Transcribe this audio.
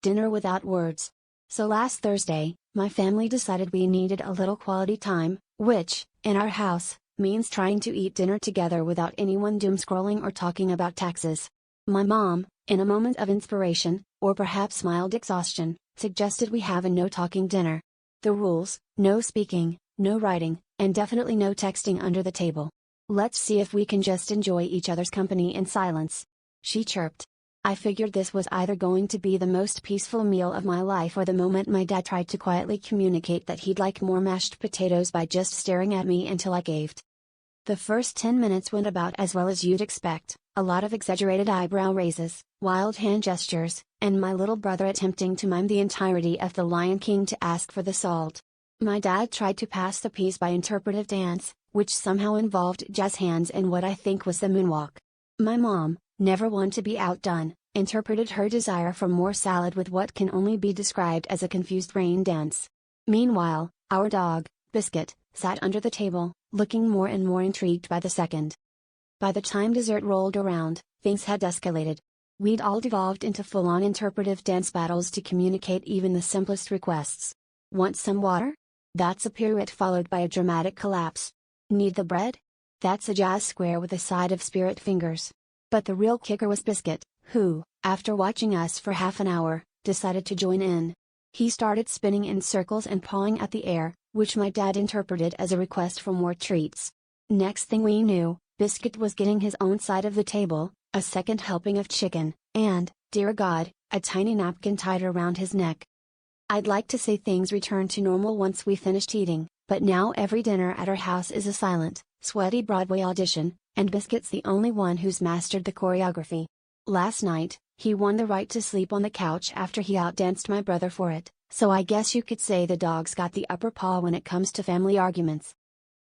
dinner without words. So last Thursday, my family decided we needed a little quality time, which, in our house, means trying to eat dinner together without anyone doom scrolling or talking about taxes. My mom, in a moment of inspiration, or perhaps mild exhaustion, suggested we have a no-talking dinner. The rules: no speaking, no writing, and definitely no texting under the table. Let's see if we can just enjoy each other's company in silence. She chirped. I figured this was either going to be the most peaceful meal of my life or the moment my dad tried to quietly communicate that he'd like more mashed potatoes by just staring at me until I caved. The first 10 minutes went about as well as you'd expect, a lot of exaggerated eyebrow raises, wild hand gestures, and my little brother attempting to mime the entirety of The Lion King to ask for the salt. My dad tried to pass the peace by interpretive dance, which somehow involved jazz hands and what I think was the moonwalk. My mom, never one to be outdone, interpreted her desire for more salad with what can only be described as a confused rain dance. Meanwhile, our dog, Biscuit, sat under the table, looking more and more intrigued by the second. By the time dessert rolled around, things had escalated. We'd all devolved into full-on interpretive dance battles to communicate even the simplest requests. Want some water? That's a pirouette followed by a dramatic collapse. Need the bread? That's a jazz square with a side of spirit fingers. But the real kicker was Biscuit, who, after watching us for half an hour, decided to join in. He started spinning in circles and pawing at the air, which my dad interpreted as a request for more treats. Next thing we knew, Biscuit was getting his own side of the table, a second helping of chicken, and, dear God, a tiny napkin tied around his neck. I'd like to say things returned to normal once we finished eating, but now every dinner at our house is a silent, sweaty Broadway audition, and Biscuit's the only one who's mastered the choreography. Last night, he won the right to sleep on the couch after he outdanced my brother for it, so I guess you could say the dog's got the upper paw when it comes to family arguments.